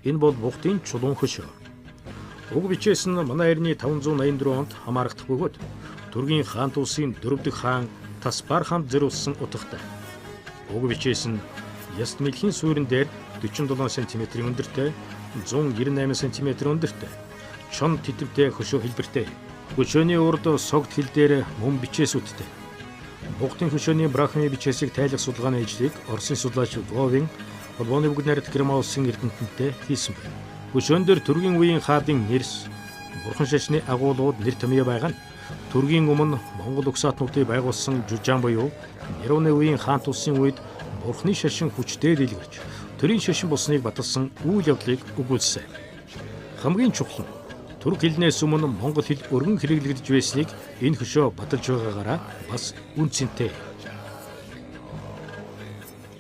Энэ бол Бухтын чулуун хөшөө. Уг бичээс нь манай эртний 584 онд хамаарагдах бөгөөд Түргийн хаант улсын 4 дахь хаан Таспар хаанд зориулсан утгатай. Уг бичээс нь яст мэлхийн суурин дээр 47 см өндөртэй, 198 см өндөртэй, чон титвтэй хөшөө хэлбэртэй. Хөшөөний урд согд хил дээр мөн бичээсүүдтэй. Бухтын хөшөөний брахми бичээсийг тайлах судалгааны ажлыг Оросын судлаач Вовин Холбооны бүгд найрамд Крим улсын эрдэмтэнтэй хийсэн байна. Хөшөөн дээр Түргийн үеийн хаадын нэрс, бурхан шашны агуулгууд нэр томьёо байгаа нь Түргийн өмнө Монгол угсаатнуудыг байгуулсан Жужаан буюу Нэрвны үеийн хаант улсын үед бурхны шашин хүчтэй дэлгэрч төрийн шашин болсныг баталсан үйл явдлыг өгүүлсэн. Хамгийн чухал нь Түрк хэлнээс өмнө монгол хэл өргөн хэрэглэгдэж байсныг энэ хөшөө баталж байгаагаараа бас үнцэнтэй.